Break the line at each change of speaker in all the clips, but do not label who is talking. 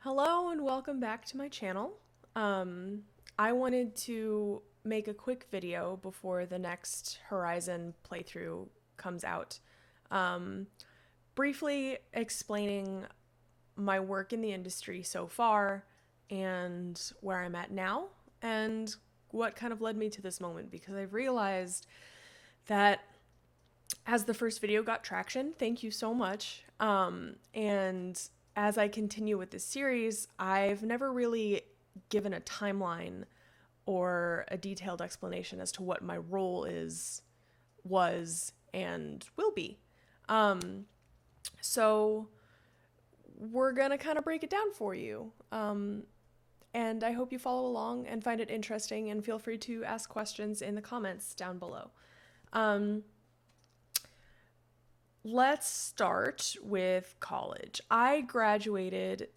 Hello and welcome back to my channel. I wanted to make a quick video before the next Horizon playthrough comes out, um, briefly explaining my work in the industry so far and where I'm at now and what kind of led me to this moment, because I've realized that as the first video got traction, thank you so much. And as I continue with this series, I've never really given a timeline or a detailed explanation as to what my role is, was, and will be. So we're gonna kind of break it down for you. And I hope you follow along and find it interesting, and feel free to ask questions in the comments down below. Let's start with college. I graduated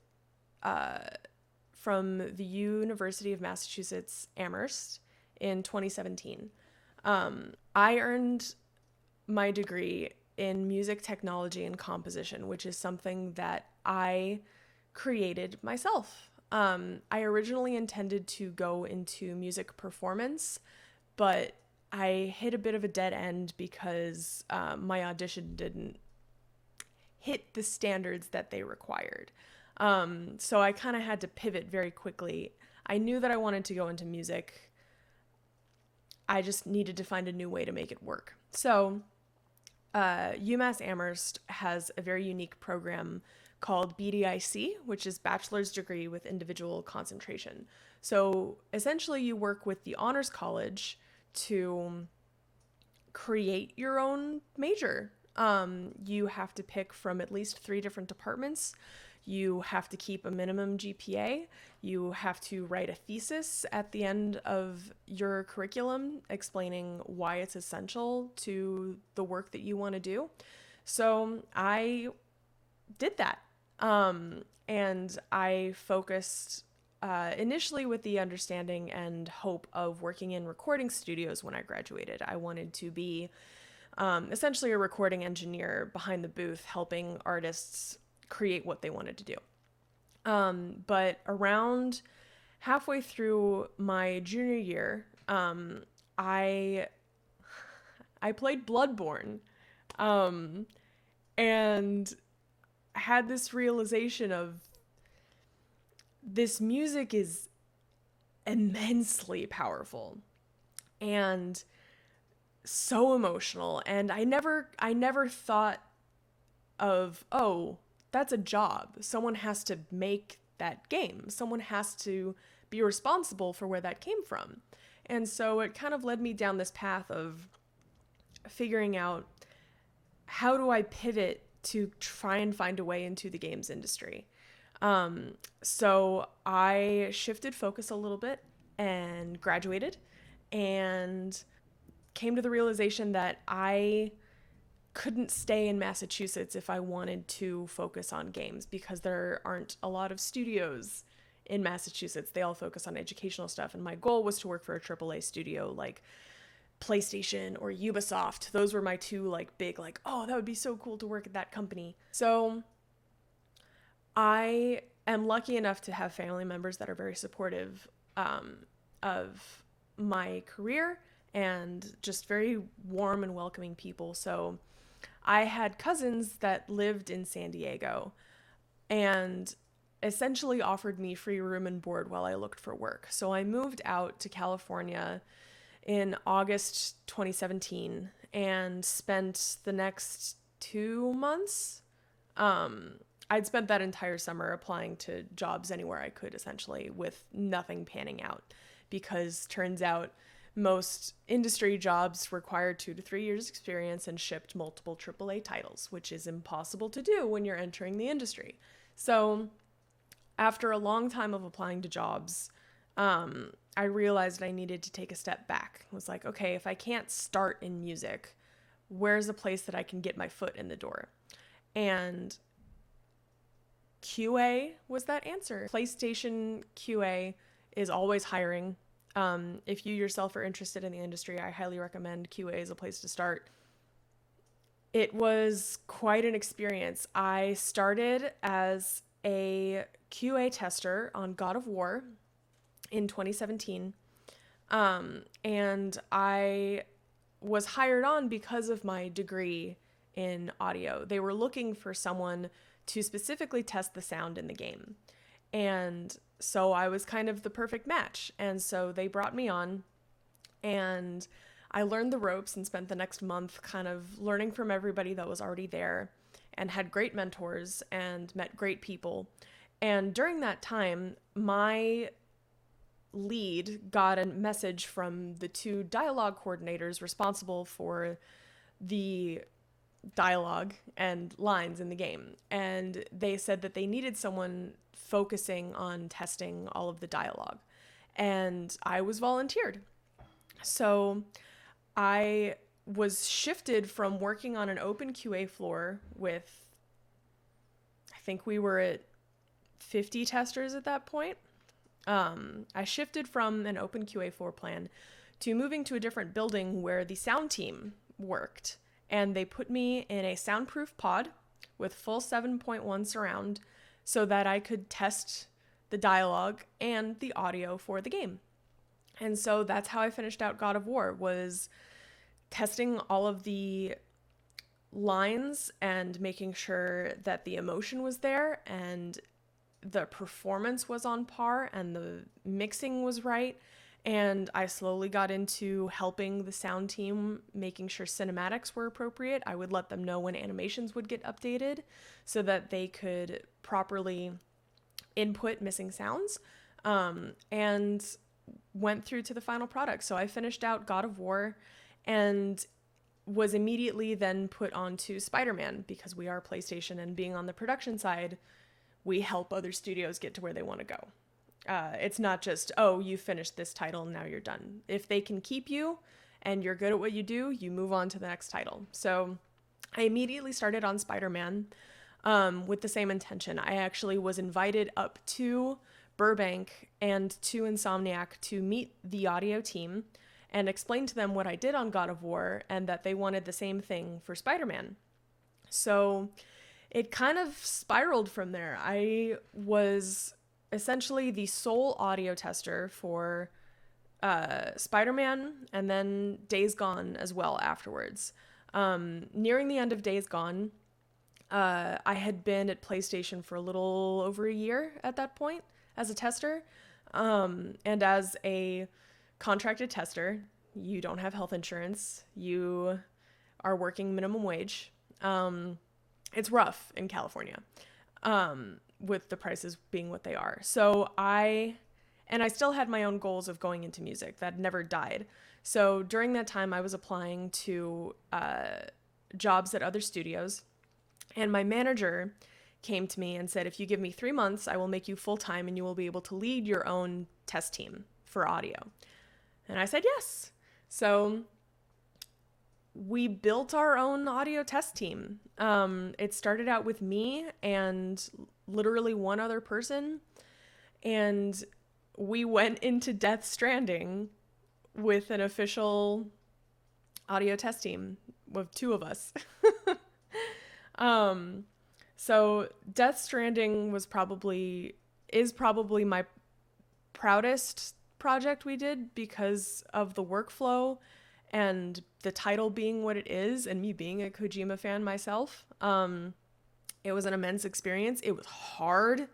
from the University of Massachusetts Amherst in 2017. I earned my degree in music technology and composition, which is something that I created myself. I originally intended to go into music performance, but I hit a bit of a dead end because my audition didn't hit the standards that they required. So I kind of had to pivot very quickly. I knew that I wanted to go into music. I just needed to find a new way to make it work. So UMass Amherst has a very unique program called BDIC, which is Bachelor's Degree with Individual Concentration. So essentially you work with the Honors College to create your own major. You have to pick from at least 3 different departments. You have to keep a minimum GPA. You have to write a thesis at the end of your curriculum explaining why it's essential to the work that you want to do. So I did that. And I focused initially with the understanding and hope of working in recording studios when I graduated. I wanted to be essentially a recording engineer behind the booth, helping artists create what they wanted to do. But around halfway through my junior year, I played Bloodborne, and had this realization of this music is immensely powerful and so emotional, and I never thought of, oh, that's a job. Someone has to make that game. Someone has to be responsible for where that came from. And so it kind of led me down this path of figuring out, how do I pivot to try and find a way into the games industry? So I shifted focus a little bit and graduated, and came to the realization that I couldn't stay in Massachusetts if I wanted to focus on games, because there aren't a lot of studios in Massachusetts. They all focus on educational stuff, and my goal was to work for a AAA studio like PlayStation or Ubisoft. Those were my 2 like big, like, oh, that would be so cool to work at that company. So I am lucky enough to have family members that are very supportive of my career, and just very warm and welcoming people. So I had cousins that lived in San Diego and essentially offered me free room and board while I looked for work. So I moved out to California in August 2017 and spent the next 2 months. I'd spent that entire summer applying to jobs anywhere I could, essentially, with nothing panning out, because turns out most industry jobs require 2 to 3 years experience and shipped multiple AAA titles, which is impossible to do when you're entering the industry. So after a long time of applying to jobs, I realized I needed to take a step back. I was like, okay, if I can't start in music, where's a place that I can get my foot in the door? And QA was that answer. PlayStation QA is always hiring. If you yourself are interested in the industry, I highly recommend QA as a place to start. It was quite an experience. I started as a QA tester on God of War in 2017. And I was hired on because of my degree in audio. They were looking for someone to specifically test the sound in the game. And so I was kind of the perfect match. And so they brought me on, and I learned the ropes and spent the next month kind of learning from everybody that was already there, and had great mentors and met great people. And during that time, my lead got a message from the two dialogue coordinators responsible for the dialogue and lines in the game. And they said that they needed someone focusing on testing all of the dialogue. And I was volunteered. So I was shifted from working on an open QA floor with, I think we were at 50 testers at that point. I shifted from an open QA floor plan to moving to a different building where the sound team worked. And they put me in a soundproof pod with full 7.1 surround so that I could test the dialogue and the audio for the game. And so that's how I finished out God of War, was testing all of the lines and making sure that the emotion was there and the performance was on par and the mixing was right. And I slowly got into helping the sound team, making sure cinematics were appropriate. I would let them know when animations would get updated so that they could properly input missing sounds, and went through to the final product. So I finished out God of War and was immediately then put onto Spider-Man, because we are PlayStation, and being on the production side, we help other studios get to where they want to go. It's not just, oh, you finished this title and now you're done. If they can keep you and you're good at what you do, you move on to the next title. So I immediately started on Spider-Man with the same intention. I actually was invited up to Burbank and to Insomniac to meet the audio team and explain to them what I did on God of War and that they wanted the same thing for Spider-Man. So it kind of spiraled from there. I was essentially the sole audio tester for Spider-Man, and then Days Gone as well afterwards. Nearing the end of Days Gone, I had been at PlayStation for a little over a year at that point as a tester. And as a contracted tester, you don't have health insurance. You are working minimum wage. It's rough in California. With the prices being what they are. So I still had my own goals of going into music. That never died. So during that time, I was applying to jobs at other studios. And my manager came to me and said, if you give me 3 months, I will make you full-time and you will be able to lead your own test team for audio. And I said yes. So we built our own audio test team. It started out with me and literally one other person, and we went into Death Stranding with an official audio test team with 2 of us. So Death Stranding is probably my proudest project we did because of the workflow and the title being what it is, and me being a Kojima fan myself. It was an immense experience. It was hard.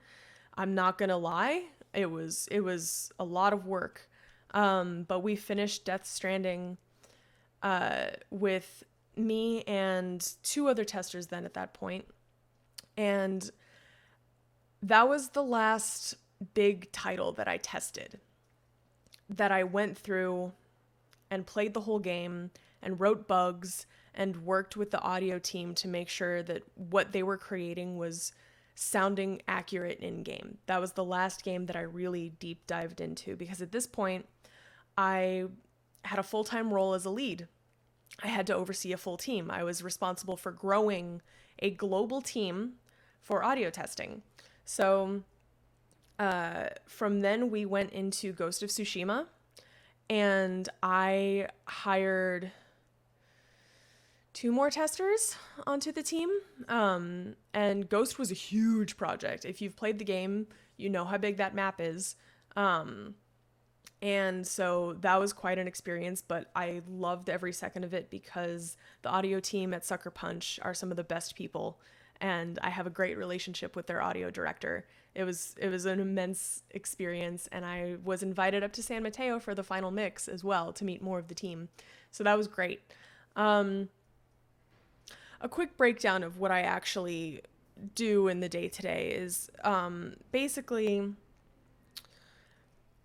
I'm not going to lie. It was a lot of work. But we finished Death Stranding with me and 2 other testers then at that point. And that was the last big title that I tested, that I went through and played the whole game and wrote bugs and worked with the audio team to make sure that what they were creating was sounding accurate in game. That was the last game that I really deep dived into, because at this point I had a full-time role as a lead. I had to oversee a full team. I was responsible for growing a global team for audio testing. So from then we went into Ghost of Tsushima, and I hired 2 more testers onto the team. And Ghost was a huge project. If you've played the game, you know how big that map is. And so that was quite an experience, but I loved every second of it because the audio team at Sucker Punch are some of the best people, and I have a great relationship with their audio director. It was an immense experience, and I was invited up to San Mateo for the final mix as well to meet more of the team. So that was great. A quick breakdown of what I actually do in the day-to-day is basically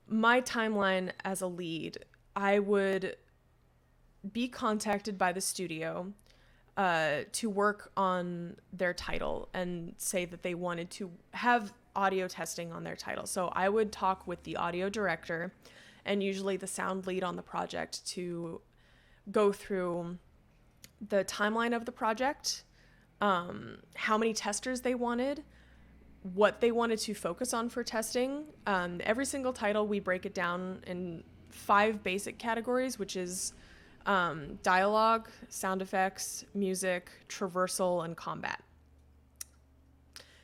my timeline as a lead. I would be contacted by the studio to work on their title and say that they wanted to have audio testing on their title. So I would talk with the audio director and usually the sound lead on the project to go through the timeline of the project, how many testers they wanted, what they wanted to focus on for testing. Every single title, we break it down in 5 basic categories, which is dialogue, sound effects, music, traversal, and combat.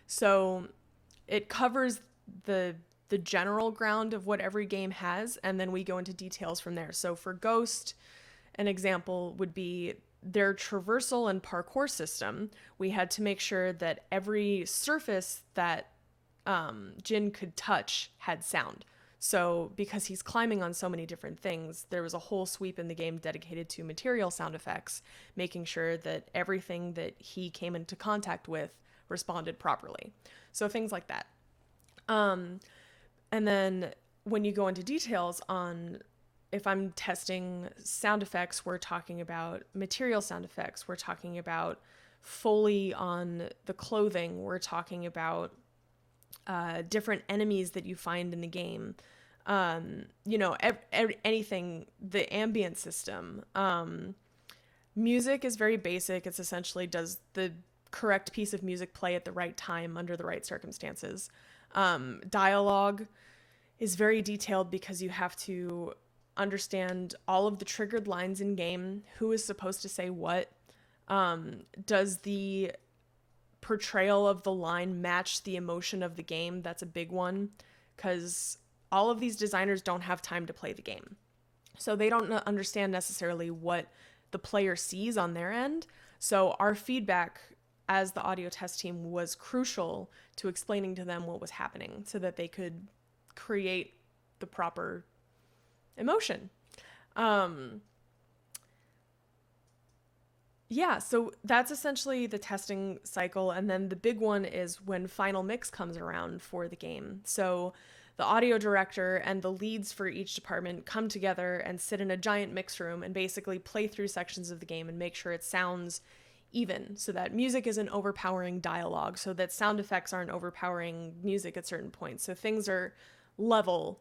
So it covers the general ground of what every game has, and then we go into details from there. So for Ghost, an example would be their traversal and parkour system. We had to make sure that every surface that Jin could touch had sound. So because he's climbing on so many different things, there was a whole sweep in the game dedicated to material sound effects, making sure that everything that he came into contact with responded properly. So things like that. And then when you go into details on, if I'm testing sound effects, we're talking about material sound effects. We're talking about Foley on the clothing. We're talking about different enemies that you find in the game. Anything, the ambient system. Music is very basic. It's essentially, does the correct piece of music play at the right time under the right circumstances? Dialogue is very detailed because you have to understand all of the triggered lines in game, who is supposed to say what. Does the portrayal of the line match the emotion of the game? That's a big one, because all of these designers don't have time to play the game. So they don't understand necessarily what the player sees on their end. So our feedback as the audio test team was crucial to explaining to them what was happening so that they could create the proper emotion. So that's essentially the testing cycle. And then the big one is when final mix comes around for the game. So the audio director and the leads for each department come together and sit in a giant mix room and basically play through sections of the game and make sure it sounds even, so that music isn't overpowering dialogue, so that sound effects aren't overpowering music at certain points. So things are level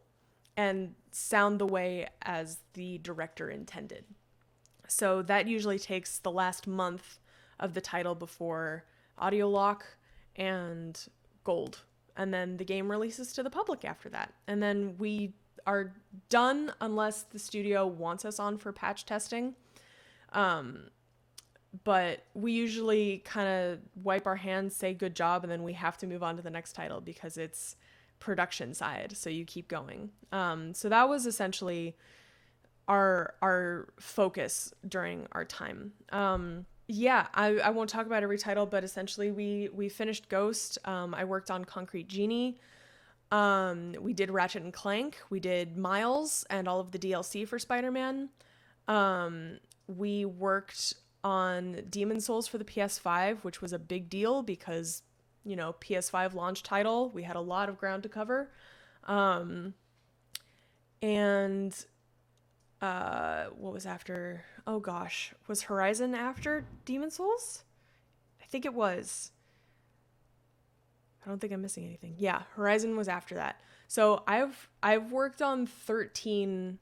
and sound the way as the director intended. So that usually takes the last month of the title before audio lock and gold. And then the game releases to the public after that. And then we are done unless the studio wants us on for patch testing. But we usually kind of wipe our hands, say good job, and then we have to move on to the next title because it's production side. So you keep going. So that was essentially our focus during our time. I won't talk about every title, but essentially we finished Ghost. I worked on Concrete Genie. We did Ratchet and Clank. We did Miles and all of the DLC for Spider-Man. We worked on Demon Souls for the PS5, which was a big deal because, PS5 launch title. We had a lot of ground to cover. What was after? Oh gosh, was Horizon after Demon Souls? I think it was. I don't think I'm missing anything. Yeah, Horizon was after that. So I've worked on 13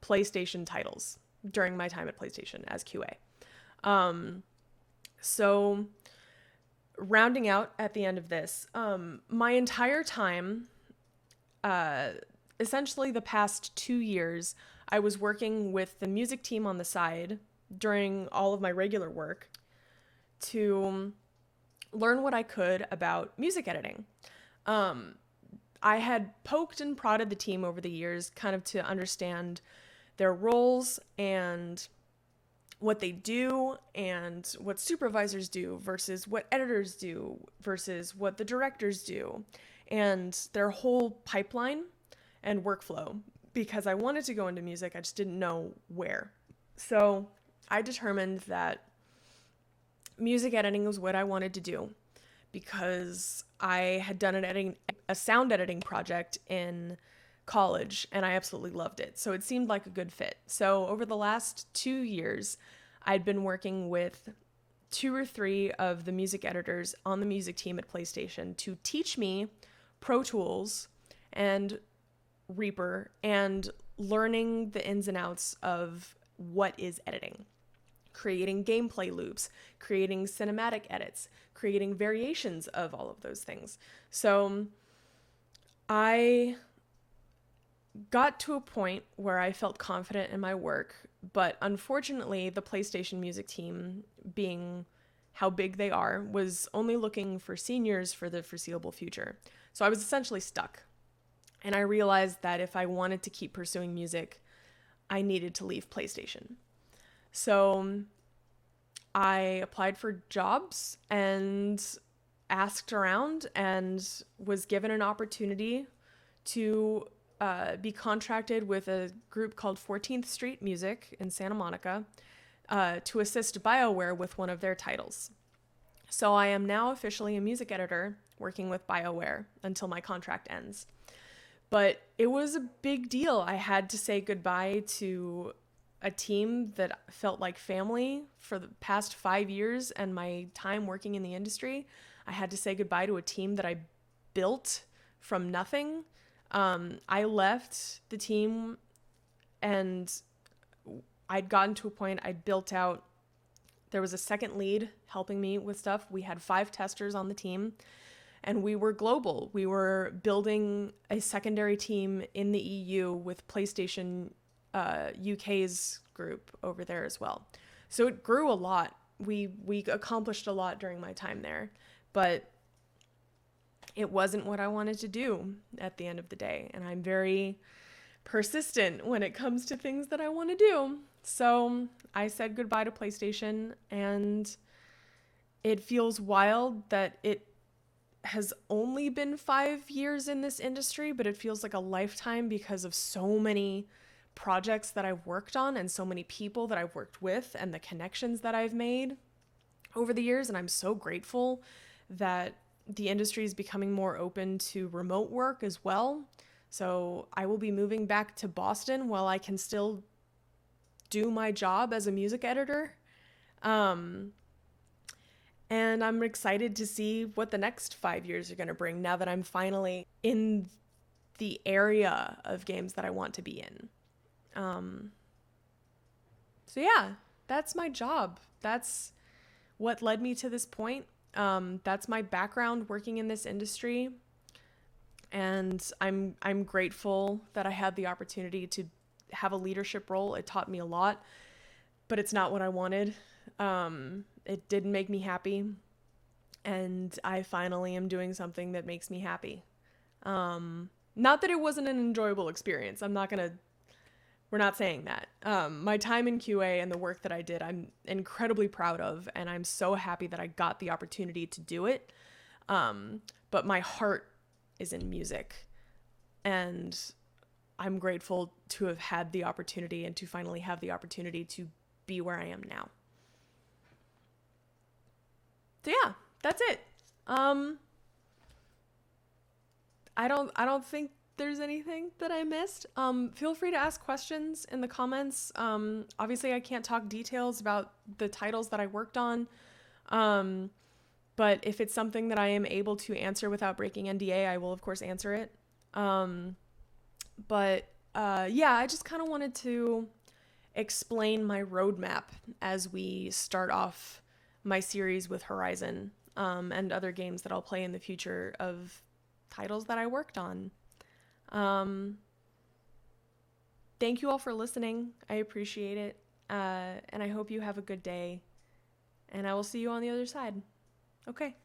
PlayStation titles during my time at PlayStation as QA. So rounding out at the end of this, my entire time, essentially the past 2 years, I was working with the music team on the side, during all of my regular work to learn what I could about music editing. I had poked and prodded the team over the years kind of to understand their roles and what they do and what supervisors do versus what editors do versus what the directors do and their whole pipeline and workflow, because I wanted to go into music, I just didn't know where. So I determined that music editing was what I wanted to do because I had done a sound editing project in college and I absolutely loved it. So it seemed like a good fit. So over the last 2 years, I'd been working with 2 or 3 of the music editors on the music team at PlayStation to teach me Pro Tools and Reaper and learning the ins and outs of what is editing. Creating gameplay loops, creating cinematic edits, creating variations of all of those things. So I got to a point where I felt confident in my work, but unfortunately, the PlayStation music team, being how big they are, was only looking for seniors for the foreseeable future. So I was essentially stuck. And I realized that if I wanted to keep pursuing music, I needed to leave PlayStation. So I applied for jobs and asked around and was given an opportunity to be contracted with a group called 14th Street Music in Santa Monica to assist BioWare with one of their titles. So I am now officially a music editor working with BioWare until my contract ends. But it was a big deal. I had to say goodbye to a team that felt like family for the past 5 years and my time working in the industry. I had to say goodbye to a team that I built from nothing. I left the team and I'd gotten to a point I'd built out. There was a second lead helping me with stuff. We had 5 testers on the team and we were global. We were building a secondary team in the EU with PlayStation UK's group over there as well. So it grew a lot. We accomplished a lot during my time there, but it wasn't what I wanted to do at the end of the day. And I'm very persistent when it comes to things that I want to do. So I said goodbye to PlayStation, and it feels wild that it has only been 5 years in this industry, but it feels like a lifetime because of so many projects that I've worked on and so many people that I've worked with and the connections that I've made over the years. And I'm so grateful that the industry is becoming more open to remote work as well. So I will be moving back to Boston while I can still do my job as a music editor. And I'm excited to see what the next 5 years are going to bring now that I'm finally in the area of games that I want to be in. So yeah, that's my job. That's what led me to this point. That's my background working in this industry. And I'm grateful that I had the opportunity to have a leadership role. It taught me a lot, but it's not what I wanted. It didn't make me happy. And I finally am doing something that makes me happy. Not that it wasn't an enjoyable experience. We're not saying that. My time in QA and the work that I did, I'm incredibly proud of, and I'm so happy that I got the opportunity to do it. But my heart is in music, and I'm grateful to have had the opportunity and to finally have the opportunity to be where I am now. So yeah, that's it. I don't think there's anything that I missed. Feel free to ask questions in the comments. Obviously I can't talk details about the titles that I worked on. But if it's something that I am able to answer without breaking NDA, I will of course answer it. Yeah, I just kind of wanted to explain my roadmap as we start off my series with Horizon, and other games that I'll play in the future of titles that I worked on. Thank you all for listening. I appreciate it. And I hope you have a good day. And I will see you on the other side. Okay.